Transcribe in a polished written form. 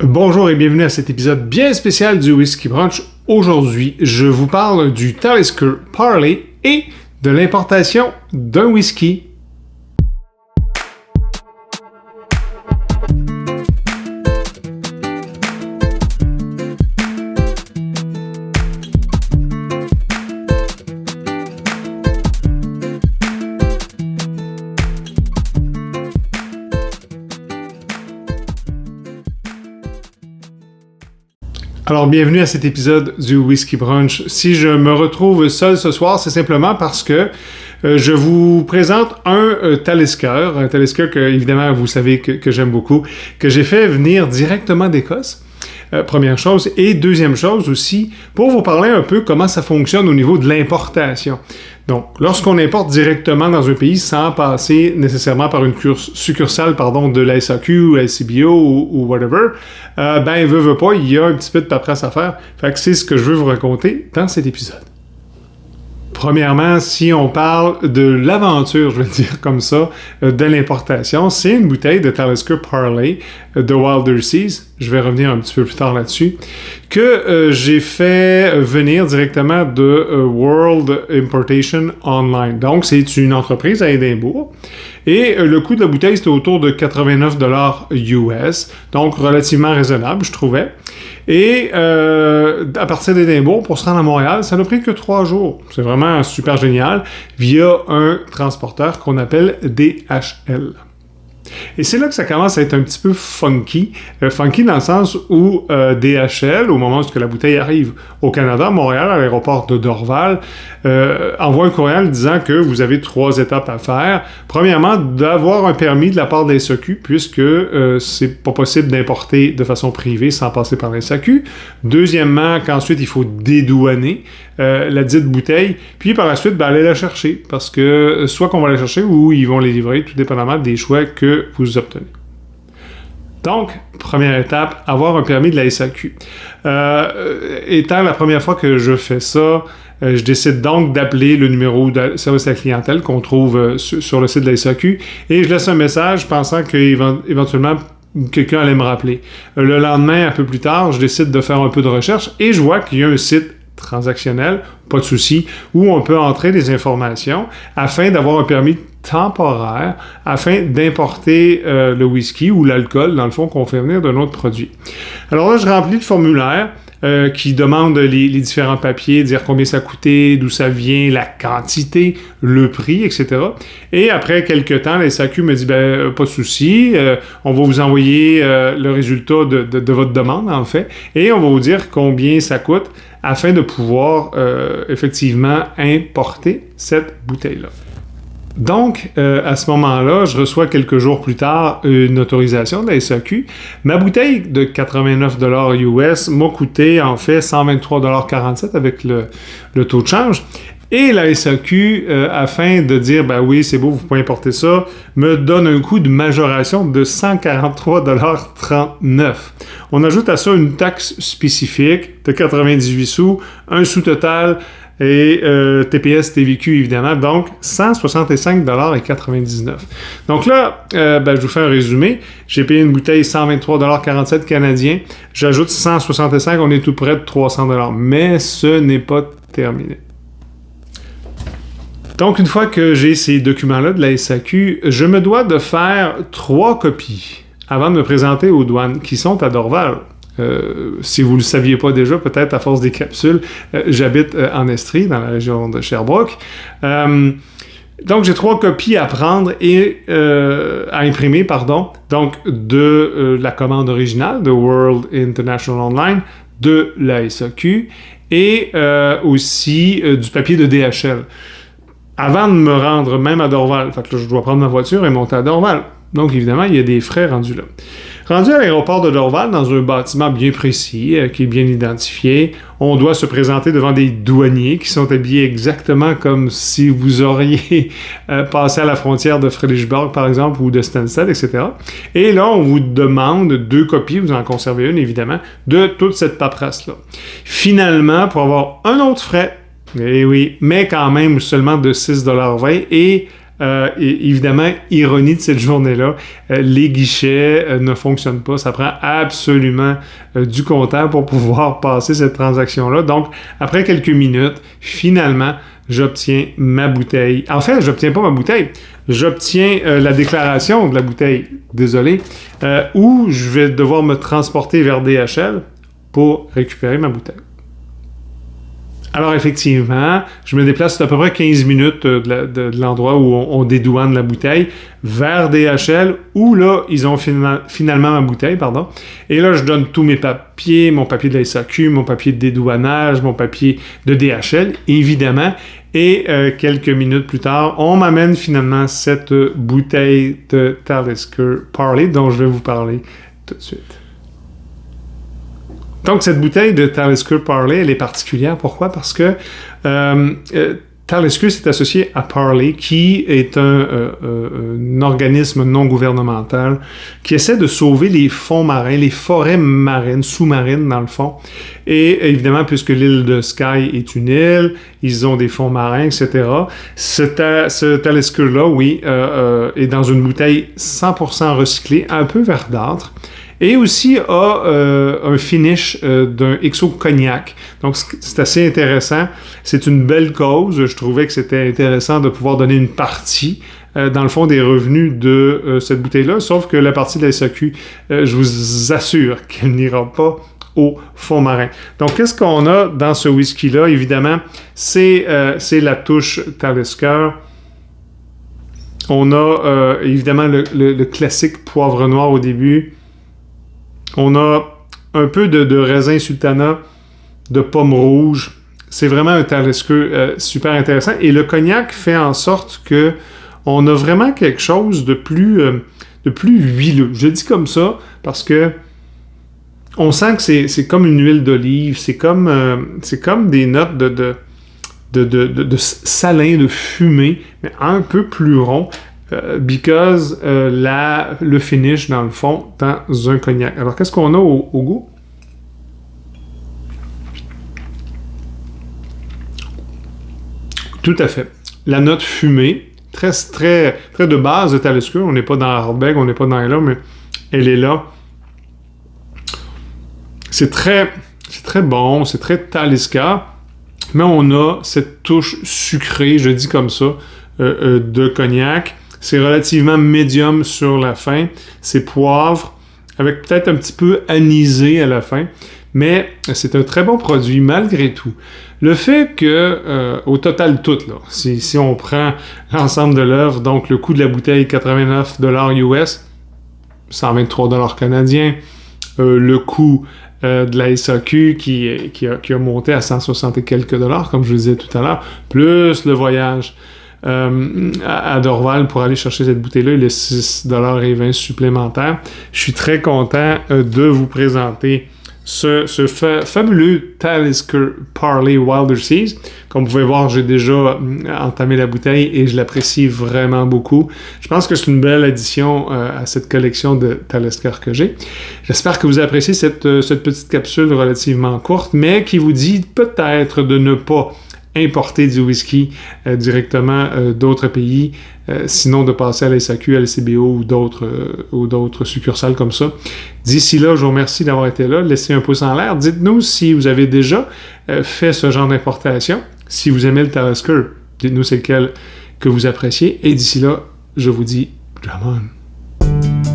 Bonjour et bienvenue à cet épisode bien spécial du Whisky Brunch. Aujourd'hui, je vous parle du Talisker Parley et de l'importation d'un whisky. Alors, bienvenue à cet épisode du Whisky Brunch. Si je me retrouve seul ce soir, c'est simplement parce que je vous présente un Talisker que, évidemment, vous savez que j'aime beaucoup, que j'ai fait venir directement d'Écosse. Première chose. Et deuxième chose aussi, pour vous parler un peu comment ça fonctionne au niveau de l'importation. Donc, lorsqu'on importe directement dans un pays sans passer nécessairement par une succursale de la SAQ ou la SCBO ou whatever, veut pas, il y a un petit peu de paperasse à faire. Fait que c'est ce que je veux vous raconter dans cet épisode. Premièrement, si on parle de l'aventure, je vais dire comme ça, de l'importation, c'est une bouteille de Talisker Parley de Wilder Seas, je vais revenir un petit peu plus tard là-dessus, que j'ai fait venir directement de World Importation Online. Donc, c'est une entreprise à Édimbourg. Et le coût de la bouteille, c'était autour de 89$ US, donc relativement raisonnable, je trouvais. Et à partir d'Édimbourg, pour se rendre à Montréal, ça n'a pris que 3 jours. C'est vraiment super génial, via un transporteur qu'on appelle DHL. Et c'est là que ça commence à être un petit peu funky. Funky dans le sens où DHL, au moment où la bouteille arrive au Canada, à Montréal, à l'aéroport de Dorval, envoie un courriel disant que vous avez 3 étapes à faire. Premièrement, d'avoir un permis de la part de la SAQ, puisque c'est pas possible d'importer de façon privée sans passer par la SAQ. Deuxièmement, qu'ensuite, il faut dédouaner la dite bouteille, puis par la suite, aller la chercher, parce que soit qu'on va la chercher ou ils vont les livrer, tout dépendamment des choix que vous obtenez. Donc, première étape, avoir un permis de la SAQ. Étant la première fois que je fais ça, je décide donc d'appeler le numéro de service à la clientèle qu'on trouve sur le site de la SAQ et je laisse un message pensant qu'éventuellement quelqu'un allait me rappeler. Le lendemain, un peu plus tard, je décide de faire un peu de recherche et je vois qu'il y a un site transactionnel, pas de souci, où on peut entrer des informations afin d'avoir un permis temporaire, afin d'importer le whisky ou l'alcool, dans le fond, qu'on fait venir d'un autre produit. Alors là, je remplis le formulaire qui demande les différents papiers, dire combien ça coûtait, d'où ça vient, la quantité, le prix, etc. Et après quelques temps, la SAQ me dit, pas de souci, on va vous envoyer le résultat de votre demande, en fait, et on va vous dire combien ça coûte afin de pouvoir effectivement importer cette bouteille-là. Donc, à ce moment-là, je reçois quelques jours plus tard une autorisation de la SAQ. Ma bouteille de 89$ US m'a coûté en fait 123,47$ avec le taux de change. Et la SAQ, afin de dire, oui, c'est beau, vous pouvez importer ça, me donne un coût de majoration de 143,39$. On ajoute à ça une taxe spécifique de 98 sous, un sous total et TPS, TVQ évidemment, donc 165,99$. Donc là, je vous fais un résumé. J'ai payé une bouteille 123,47$ canadiens. J'ajoute 165$, on est tout près de 300$. Mais ce n'est pas terminé. Donc, une fois que j'ai ces documents-là de la SAQ, je me dois de faire 3 copies avant de me présenter aux douanes qui sont à Dorval. Si vous ne le saviez pas déjà, peut-être à force des capsules, j'habite en Estrie, dans la région de Sherbrooke. Donc, j'ai 3 copies à prendre et à imprimer, donc de la commande originale de World International Online, de la SAQ et aussi du papier de DHL. Avant de me rendre même à Dorval, fait que là, je dois prendre ma voiture et monter à Dorval. Donc, évidemment, il y a des frais rendus là. Rendu à l'aéroport de Dorval, dans un bâtiment bien précis, qui est bien identifié, on doit se présenter devant des douaniers qui sont habillés exactement comme si vous auriez passé à la frontière de Fredericksburg, par exemple, ou de Stansted, etc. Et là, on vous demande 2 copies, vous en conservez une, évidemment, de toute cette paperasse-là. Finalement, pour avoir un autre frais, eh oui, mais quand même seulement de 6,20$ et Et évidemment, ironie de cette journée-là, les guichets ne fonctionnent pas. Ça prend absolument du comptant pour pouvoir passer cette transaction-là. Donc, après quelques minutes, finalement, j'obtiens ma bouteille. En fait, j'obtiens pas ma bouteille. J'obtiens la déclaration de la bouteille, désolé, où je vais devoir me transporter vers DHL pour récupérer ma bouteille. Alors effectivement, je me déplace à peu près 15 minutes de l'endroit où on dédouane la bouteille vers DHL, où là, ils ont finalement ma bouteille, pardon. Et là, je donne tous mes papiers, mon papier de la SAQ, mon papier de dédouanage, mon papier de DHL, évidemment. Et quelques minutes plus tard, on m'amène finalement cette bouteille de Talisker Parley dont je vais vous parler tout de suite. Donc, cette bouteille de Talisker Parley, elle est particulière. Pourquoi? Parce que Talisker s'est associé à Parley, qui est un organisme non gouvernemental qui essaie de sauver les fonds marins, les forêts marines, sous-marines dans le fond. Et évidemment, puisque l'île de Skye est une île, ils ont des fonds marins, etc. Ce Talisker-là, oui, est dans une bouteille 100% recyclée, un peu verdâtre. Et aussi a un finish d'un XO cognac. Donc, c'est assez intéressant. C'est une belle cause. Je trouvais que c'était intéressant de pouvoir donner une partie, dans le fond, des revenus de cette bouteille-là. Sauf que la partie de la SAQ, je vous assure qu'elle n'ira pas au fond marin. Donc, qu'est-ce qu'on a dans ce whisky-là? Évidemment, c'est la touche Talisker. On a évidemment le classique poivre noir au début. On a un peu de raisin sultana, de pomme rouge. C'est vraiment un Talisker super intéressant. Et le cognac fait en sorte que on a vraiment quelque chose de plus huileux. Je dis comme ça parce que on sent que c'est comme une huile d'olive. C'est comme des notes de salin, de fumée, mais un peu plus rond. Because le finish, dans le fond, dans un cognac. Alors, qu'est-ce qu'on a au goût? Tout à fait. La note fumée, très de base de Talisker. On n'est pas dans Ardbeg, on n'est pas dans là, mais elle est là. C'est très bon, c'est très Talisker, mais on a cette touche sucrée, je dis comme ça, de cognac. C'est relativement médium sur la fin. C'est poivre, avec peut-être un petit peu anisé à la fin. Mais c'est un très bon produit malgré tout. Le fait que, au total tout, là, si on prend l'ensemble de l'œuvre, donc le coût de la bouteille, $89 US, 123 canadiens, le coût de la SAQ qui a monté à 160 et quelques dollars, comme je vous disais tout à l'heure, plus le voyage à Dorval pour aller chercher cette bouteille-là, il est $6,20 supplémentaires. Je suis très content de vous présenter ce fabuleux Talisker Parley Wilder Seas. Comme vous pouvez voir, j'ai déjà entamé la bouteille et je l'apprécie vraiment beaucoup. Je pense que c'est une belle addition à cette collection de Talisker que j'ai. J'espère que vous appréciez cette petite capsule relativement courte, mais qui vous dit peut-être de ne pas importer du whisky directement d'autres pays, sinon de passer à la SAQ, à la CBO ou d'autres succursales comme ça. D'ici là, je vous remercie d'avoir été là. Laissez un pouce en l'air. Dites-nous si vous avez déjà fait ce genre d'importation. Si vous aimez le Talisker, dites-nous c'est lequel que vous appréciez. Et d'ici là, je vous dis, Drum on!